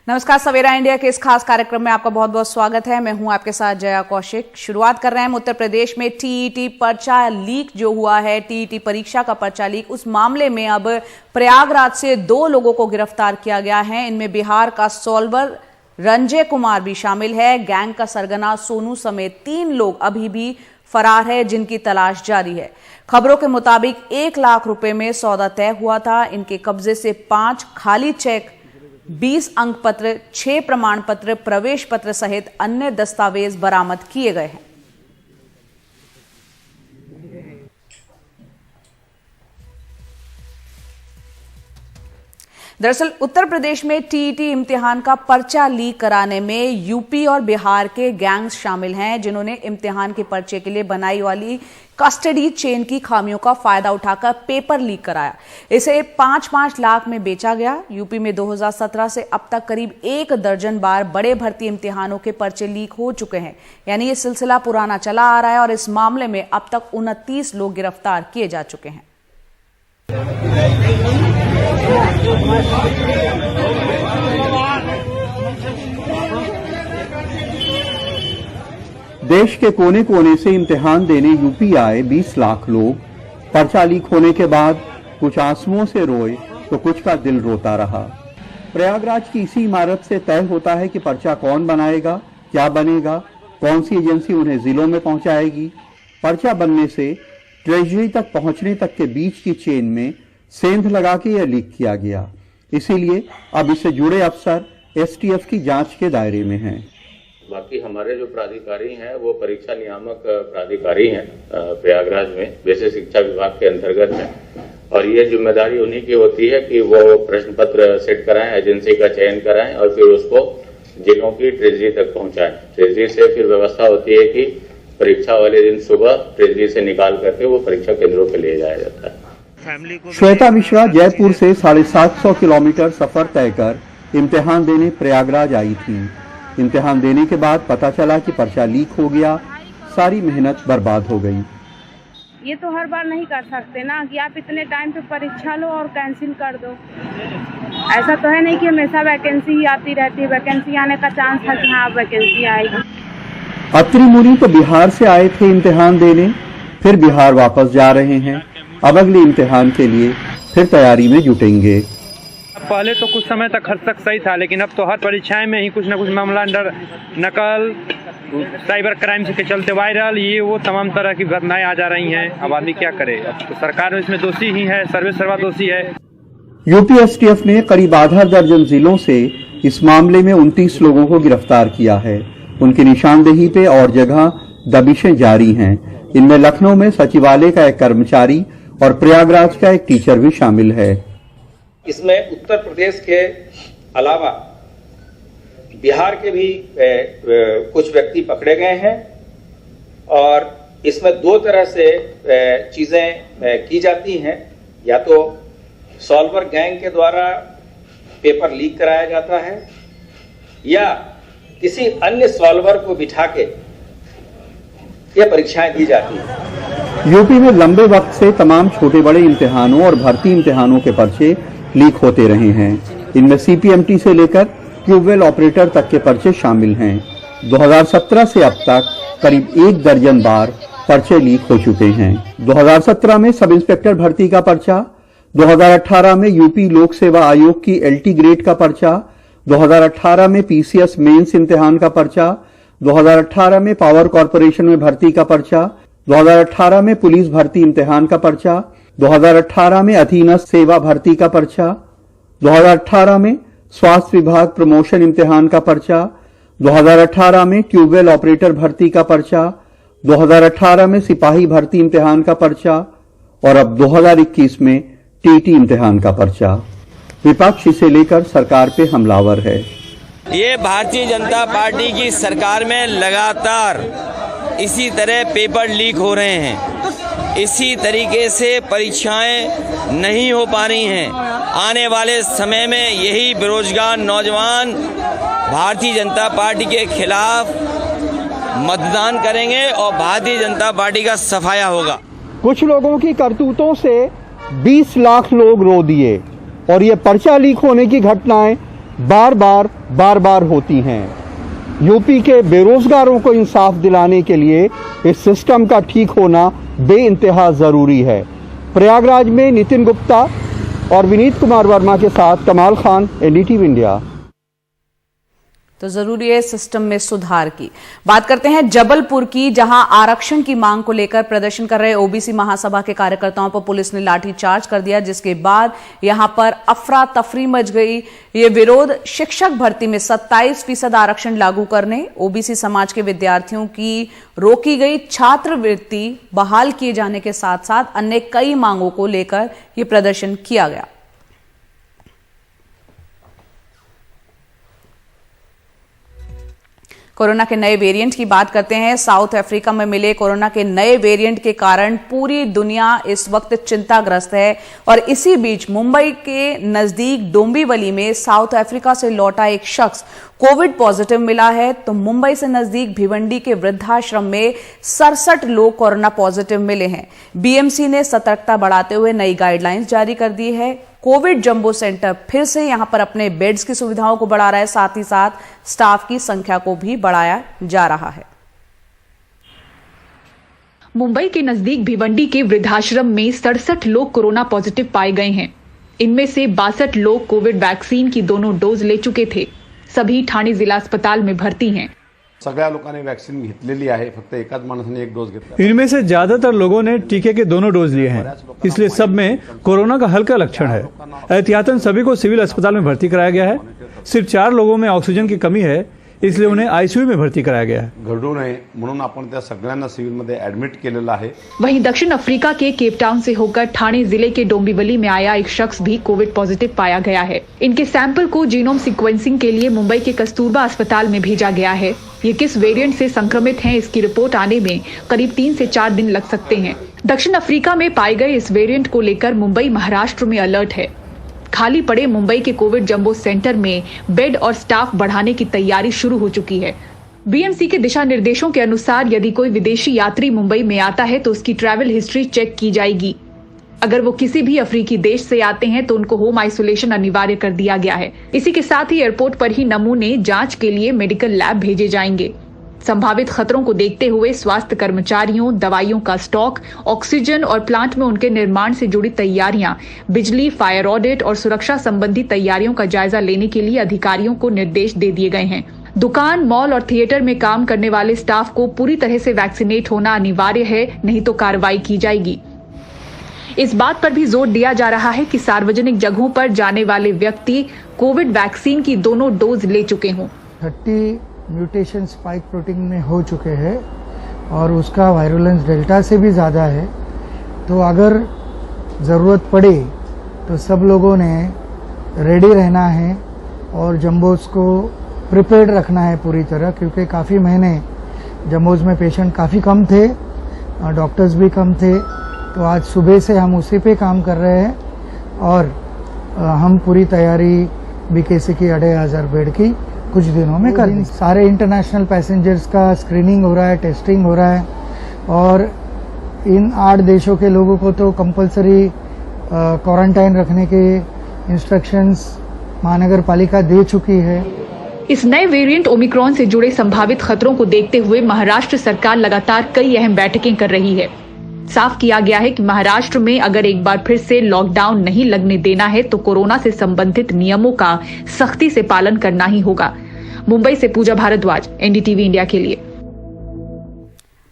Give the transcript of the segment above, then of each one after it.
नमस्कार, सवेरा इंडिया के इस खास कार्यक्रम में आपका बहुत बहुत स्वागत है। मैं हूं आपके साथ जया कौशिक। शुरुआत कर रहे हैं उत्तर प्रदेश में टीईटी पर्चा लीक जो हुआ है, टीईटी परीक्षा का पर्चा लीक, उस मामले में अब प्रयागराज से 2 लोगों को गिरफ्तार किया गया है। इनमें बिहार का सॉल्वर रंजय कुमार भी शामिल है। गैंग का सरगना सोनू समेत 3 लोग अभी भी फरार है, जिनकी तलाश जारी है। खबरों के मुताबिक 1 लाख रुपए में सौदा तय हुआ था। इनके कब्जे से 5 खाली चेक, 20 अंक पत्र, 6 प्रमाण पत्र, प्रवेश पत्र सहित अन्य दस्तावेज बरामद किए गए हैं। दरअसल उत्तर प्रदेश में टीईटी इम्तिहान का पर्चा लीक कराने में यूपी और बिहार के गैंग्स शामिल हैं, जिन्होंने इम्तिहान के पर्चे के लिए बनाई वाली कस्टडी चेन की खामियों का फायदा उठाकर पेपर लीक कराया। इसे 5-5 लाख में बेचा गया। यूपी में 2017 से अब तक करीब 1 दर्जन बार बड़े भर्ती इम्तिहानों के पर्चे लीक हो चुके हैं। यानी ये सिलसिला पुराना चला आ रहा है और इस मामले में अब तक 29 लोग गिरफ्तार किए जा चुके हैं। देश के कोने कोने से इम्तिहान देने यूपी आए 20 लाख लोग पर्चा लीक होने के बाद कुछ आंसुओं से रोए तो कुछ का दिल रोता रहा। प्रयागराज की इसी इमारत से तय होता है कि पर्चा कौन बनाएगा, क्या बनेगा, कौन सी एजेंसी उन्हें जिलों में पहुंचाएगी। पर्चा बनने से ट्रेजरी तक पहुंचने तक के बीच की चेन में सेंध लगा के यह लीक किया गया। इसीलिए अब इससे जुड़े अफसर एसटीएफ की जांच के दायरे में हैं। बाकी हमारे जो प्राधिकारी हैं वो परीक्षा नियामक प्राधिकारी हैं प्रयागराज में, वैसे शिक्षा विभाग के अंतर्गत है, और ये जिम्मेदारी उन्हीं की होती है कि वो प्रश्न पत्र सेट कराएं, एजेंसी का चयन कराएं और फिर उसको जिलों की ट्रेजरी तक पहुंचाएं। ट्रेजरी से फिर व्यवस्था होती है कि परीक्षा वाले दिन सुबह ट्रेजरी से निकाल करके वो परीक्षा केंद्रों पे ले जाया जाता है। श्वेता मिश्रा जयपुर से 750 किलोमीटर सफर तय कर इम्तिहान देने प्रयागराज आई थी। इम्तिहान देने के बाद पता चला कि पर्चा लीक हो गया, सारी मेहनत बर्बाद हो गई। ये तो हर बार नहीं कर सकते ना कि आप इतने टाइम पे परीक्षा लो और कैंसिल कर दो। ऐसा तो है नहीं कि हमेशा वैकेंसी ही आती रहती है। वैकेंसी आने का चांस था कि हाँ वैकेंसी आएगी। अत्रि मुनि तो बिहार से आए थे इम्तिहान देने, फिर बिहार वापस जा रहे हैं। अब अगले इम्तिहान के लिए फिर तैयारी में जुटेंगे। पहले तो कुछ समय तक खर्च तक सही था, लेकिन अब तो हर परीक्षाएं में ही कुछ न कुछ मामला नकल, साइबर क्राइम के चलते वायरल, ये वो तमाम तरह की घटनाएं आ जा रही हैं। अब आदमी क्या करे, अब तो सरकार इसमें दोषी ही है, सर्वे सर्वा दोषी है। यूपी एसटीएफ ने करीब आधा दर्जन जिलों से इस मामले में 29 लोगों को गिरफ्तार किया है। उनकी निशानदेही पे और जगह दबिशें जारी हैं। इनमें लखनऊ में सचिवालय का एक कर्मचारी और प्रयागराज का एक टीचर भी शामिल है। इसमें उत्तर प्रदेश के अलावा बिहार के भी कुछ व्यक्ति पकड़े गए हैं और इसमें 2 तरह से चीजें की जाती हैं। या तो सॉल्वर गैंग के द्वारा पेपर लीक कराया जाता है या किसी अन्य सॉल्वर को बिठा के ये परीक्षाएं दी जाती हैं। यूपी में लंबे वक्त से तमाम छोटे बड़े इम्तिहानों और भर्ती इम्तिहानों के पर्चे लीक होते रहे हैं। इनमें सीपीएमटी से लेकर ट्यूबवेल ऑपरेटर तक के पर्चे शामिल हैं। 2017 से अब तक करीब 1 दर्जन बार पर्चे लीक हो चुके हैं। 2017 में सब इंस्पेक्टर भर्ती का पर्चा, 2018 में यूपी लोक सेवा आयोग की एलटी ग्रेड का पर्चा, 2018 में पीसीएस मेंस इम्तिहान का पर्चा, 2018 में पावर कॉरपोरेशन में भर्ती का पर्चा, 2018 में पुलिस भर्ती इम्तिहान का पर्चा, 2018 में अधीनस्थ सेवा भर्ती का पर्चा, 2018 में स्वास्थ्य विभाग प्रमोशन इम्तिहान का पर्चा, 2018 में ट्यूबवेल ऑपरेटर भर्ती का पर्चा, 2018 में सिपाही भर्ती इम्तिहान का पर्चा और अब 2021 में टीटी इम्तिहान का पर्चा। विपक्ष इसे लेकर सरकार पे हमलावर है। ये भारतीय जनता पार्टी की सरकार में लगातार इसी तरह पेपर लीक हो रहे हैं। इसी तरीके से परीक्षाएं नहीं हो पा रही हैं। आने वाले समय में यही बेरोजगार नौजवान भारतीय जनता पार्टी के खिलाफ मतदान करेंगे और भारतीय जनता पार्टी का सफाया होगा। कुछ लोगों की करतूतों से 20 लाख लोग रो दिए और ये पर्चा लीक होने की घटनाएं बार बार होती हैं। यूपी के बेरोजगारों को इंसाफ दिलाने के लिए इस सिस्टम का ठीक होना बेइंतहा जरूरी है। प्रयागराज में नितिन गुप्ता और विनीत कुमार वर्मा के साथ कमाल खान, एनडीटीवी इंडिया। तो जरूरी है सिस्टम में सुधार की। बात करते हैं जबलपुर की, जहां आरक्षण की मांग को लेकर प्रदर्शन कर रहे ओबीसी महासभा के कार्यकर्ताओं पर पुलिस ने लाठीचार्ज कर दिया, जिसके बाद यहां पर अफरा तफरी मच गई। ये विरोध शिक्षक भर्ती में 27% आरक्षण लागू करने, ओबीसी समाज के विद्यार्थियों की रोकी गई छात्रवृत्ति बहाल किए जाने के साथ साथ अन्य कई मांगों को लेकर यह प्रदर्शन किया गया। कोरोना के नए वेरिएंट की बात करते हैं। साउथ अफ्रीका में मिले कोरोना के नए वेरिएंट के कारण पूरी दुनिया इस वक्त चिंताग्रस्त है और इसी बीच मुंबई के नजदीक डोंबिवली में साउथ अफ्रीका से लौटा एक शख्स कोविड पॉजिटिव मिला है। तो मुंबई से नजदीक भिवंडी के वृद्धाश्रम में 67 लोग कोरोना पॉजिटिव मिले हैं। बीएमसी ने सतर्कता बढ़ाते हुए नई गाइडलाइंस जारी कर दी है। कोविड जंबो सेंटर फिर से यहां पर अपने बेड्स की सुविधाओं को बढ़ा रहा है, साथ ही साथ स्टाफ की संख्या को भी बढ़ाया जा रहा है। मुंबई के नजदीक भिवंडी के वृद्धाश्रम में 67 लोग कोरोना पॉजिटिव पाए गए हैं। इनमें से 62 लोग कोविड वैक्सीन की दोनों डोज ले चुके थे। सभी ठाणे जिला अस्पताल में भर्ती हैं। सगळ्या लोकांनी वैक्सीन घेतलेली आहे, फक्त एकाच माणसाने एक डोज घेतला। इनमें से ज्यादातर लोगों ने टीके के दोनों डोज लिए हैं, इसलिए सब में कोरोना का हल्का लक्षण है। एहतियातन सभी को सिविल अस्पताल में भर्ती कराया गया है। सिर्फ 4 लोगों में ऑक्सीजन की कमी है, इसलिए उन्हें आईसीयू में भर्ती कराया गया है। घडू नये म्हणून आपण त्या सगळ्यांना सिव्हिलमध्ये ऍडमिट केलेलं आहे। वहीं दक्षिण अफ्रीका के केपटाउन से होकर ठाणे जिले के डोंबिवली में आया एक शख्स भी कोविड पॉजिटिव पाया गया है। इनके सैंपल को जीनोम सीक्वेंसिंग के लिए मुंबई के कस्तूरबा अस्पताल में भेजा गया है। ये किस वेरिएंट से संक्रमित हैं, इसकी रिपोर्ट आने में करीब 3 से 4 दिन लग सकते हैं। दक्षिण अफ्रीका में पाए गए इस वेरिएंट को लेकर मुंबई महाराष्ट्र में अलर्ट है। खाली पड़े मुंबई के कोविड जंबो सेंटर में बेड और स्टाफ बढ़ाने की तैयारी शुरू हो चुकी है। बीएमसी के दिशा निर्देशों के अनुसार यदि कोई विदेशी यात्री मुंबई में आता है तो उसकी ट्रैवल हिस्ट्री चेक की जाएगी। अगर वो किसी भी अफ्रीकी देश से आते हैं तो उनको होम आइसोलेशन अनिवार्य कर दिया गया है। इसी के साथ ही एयरपोर्ट पर ही नमूने जांच के लिए मेडिकल लैब भेजे जाएंगे। संभावित खतरों को देखते हुए स्वास्थ्य कर्मचारियों, दवाइयों का स्टॉक, ऑक्सीजन और प्लांट में उनके निर्माण से जुड़ी तैयारियां, बिजली, फायर ऑडिट और सुरक्षा संबंधी तैयारियों का जायजा लेने के लिए अधिकारियों को निर्देश दे दिए गए हैं। दुकान, मॉल और थिएटर में काम करने वाले स्टाफ को पूरी तरह से वैक्सीनेट होना अनिवार्य है, नहीं तो कार्रवाई की जाएगी। इस बात पर भी जोर दिया जा रहा है कि सार्वजनिक जगहों पर जाने वाले व्यक्ति कोविड वैक्सीन की दोनों डोज ले चुके हों। 30 म्यूटेशन स्पाइक प्रोटीन में हो चुके हैं और उसका वायरुलेंस डेल्टा से भी ज़्यादा है। तो अगर ज़रूरत पड़े तो सब लोगों ने रेडी रहना है और जम्बोज को प्रिपेयर्ड रखना है पूरी तरह, क्योंकि काफ़ी महीने जम्बोज में पेशेंट काफ़ी कम थे, डॉक्टर्स भी कम थे। तो आज सुबह से हम उसी पे काम कर रहे हैं और हम पूरी तैयारी बीकेसी की 2500 बेड की कुछ दिनों में कर दी। सारे इंटरनेशनल पैसेंजर्स का स्क्रीनिंग हो रहा है, टेस्टिंग हो रहा है और इन 8 देशों के लोगों को तो कंपलसरी क्वारंटाइन रखने के इंस्ट्रक्शंस महानगर पालिका दे चुकी है। इस नए वेरिएंट ओमिक्रॉन से जुड़े संभावित खतरों को देखते हुए महाराष्ट्र सरकार लगातार कई अहम बैठकें कर रही है। साफ किया गया है कि महाराष्ट्र में अगर एक बार फिर से लॉकडाउन नहीं लगने देना है तो कोरोना से संबंधित नियमों का सख्ती से पालन करना ही होगा। मुंबई से पूजा भारद्वाज, एनडीटीवी इंडिया के लिए।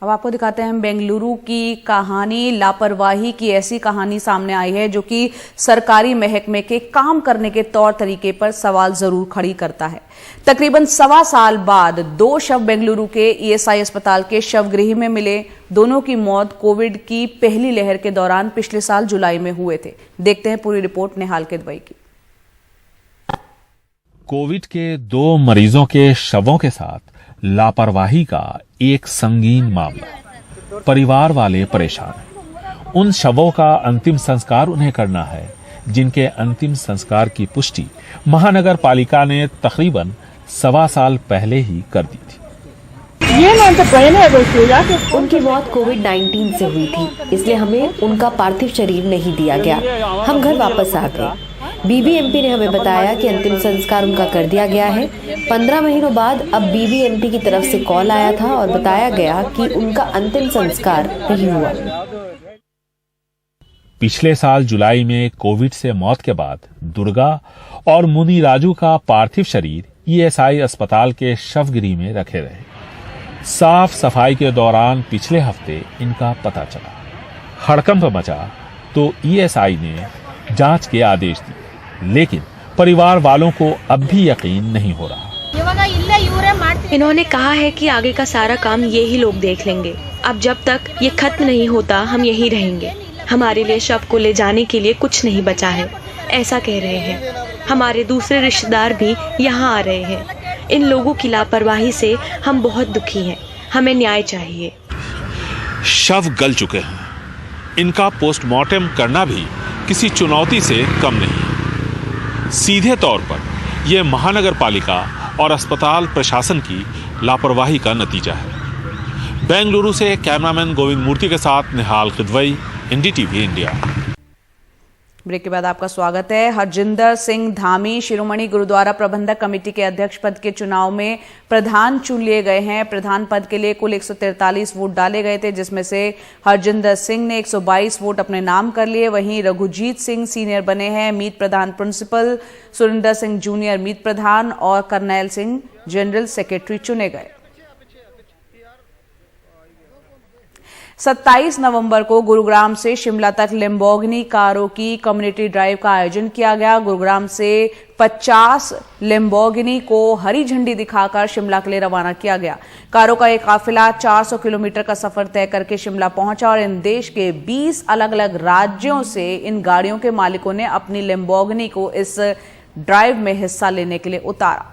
अब आपको दिखाते हैं बेंगलुरु की कहानी। लापरवाही की ऐसी कहानी सामने आई है जो कि सरकारी महकमे के काम करने के तौर तरीके पर सवाल जरूर खड़ी करता है। तकरीबन 1.25 साल बाद 2 शव बेंगलुरु के ईएसआई अस्पताल के शवगृह में मिले। दोनों की मौत कोविड की पहली लहर के दौरान पिछले साल जुलाई में हुए थे। देखते हैं पूरी रिपोर्ट निहाल किदवई की। कोविड के 2 मरीजों के शवों के साथ लापरवाही का एक संगीन मामला। परिवार वाले परेशान। उन शवों का अंतिम संस्कार उन्हें करना है जिनके अंतिम संस्कार की पुष्टि महानगर पालिका ने तकरीबन 1.25 साल पहले ही कर दी थी। उनकी मौत कोविड-19 से हुई थी, इसलिए हमें उनका पार्थिव शरीर नहीं दिया गया। हम घर वापस आ गए। बीबीएमपी ने हमें बताया कि अंतिम संस्कार उनका कर दिया गया है। 15 महीनों बाद अब बीबीएमपी की तरफ से कॉल आया था और बताया गया कि उनका अंतिम संस्कार नहीं हुआ। पिछले साल जुलाई में कोविड से मौत के बाद दुर्गा और मुनि राजू का पार्थिव शरीर ईएसआई अस्पताल के शवगृह में रखे रहे। साफ सफाई के दौरान पिछले हफ्ते इनका पता चला। हड़कंप मचा तो ईएसआई ने जांच के आदेश दिए, लेकिन परिवार वालों को अब भी यकीन नहीं हो रहा। इन्होंने कहा है कि आगे का सारा काम ये ही लोग देख लेंगे। अब जब तक ये खत्म नहीं होता हम यहीं रहेंगे। हमारे लिए शव को ले जाने के लिए कुछ नहीं बचा है, ऐसा कह रहे हैं। हमारे दूसरे रिश्तेदार भी यहाँ आ रहे हैं। इन लोगों की लापरवाही से हम बहुत दुखी हैं। हमें न्याय चाहिए। शव गल चुके हैं, इनका पोस्टमार्टम करना भी किसी चुनौती से कम नहीं। सीधे तौर पर यह महानगर पालिका और अस्पताल प्रशासन की लापरवाही का नतीजा है। बेंगलुरु से कैमरामैन गोविंद मूर्ति के साथ निहाल खिदवई, एनडीटीवी इंडिया। ब्रेक के बाद आपका स्वागत है। हरजिंदर सिंह धामी शिरोमणि गुरुद्वारा प्रबंधक कमेटी के अध्यक्ष पद के चुनाव में प्रधान चुन लिए गए हैं। प्रधान पद के लिए कुल 143 वोट डाले गए थे, जिसमें से हरजिंदर सिंह ने 122 वोट अपने नाम कर लिए। वहीं रघुजीत सिंह सीनियर बने हैं मीत प्रधान प्रिंसिपल, सुरिंदर सिंह जूनियर मीत प्रधान और करनैल सिंह जनरल सेक्रेटरी चुने गए। 27 नवंबर को गुरुग्राम से शिमला तक लैम्बोर्गिनी कारों की कम्युनिटी ड्राइव का आयोजन किया गया। गुरुग्राम से 50 लैम्बोर्गिनी को हरी झंडी दिखाकर शिमला के लिए रवाना किया गया। कारों का एक काफिला 400 किलोमीटर का सफर तय करके शिमला पहुंचा और इन देश के 20 अलग अलग राज्यों से इन गाड़ियों के मालिकों ने अपनी लैम्बोर्गिनी को इस ड्राइव में हिस्सा लेने के लिए उतारा।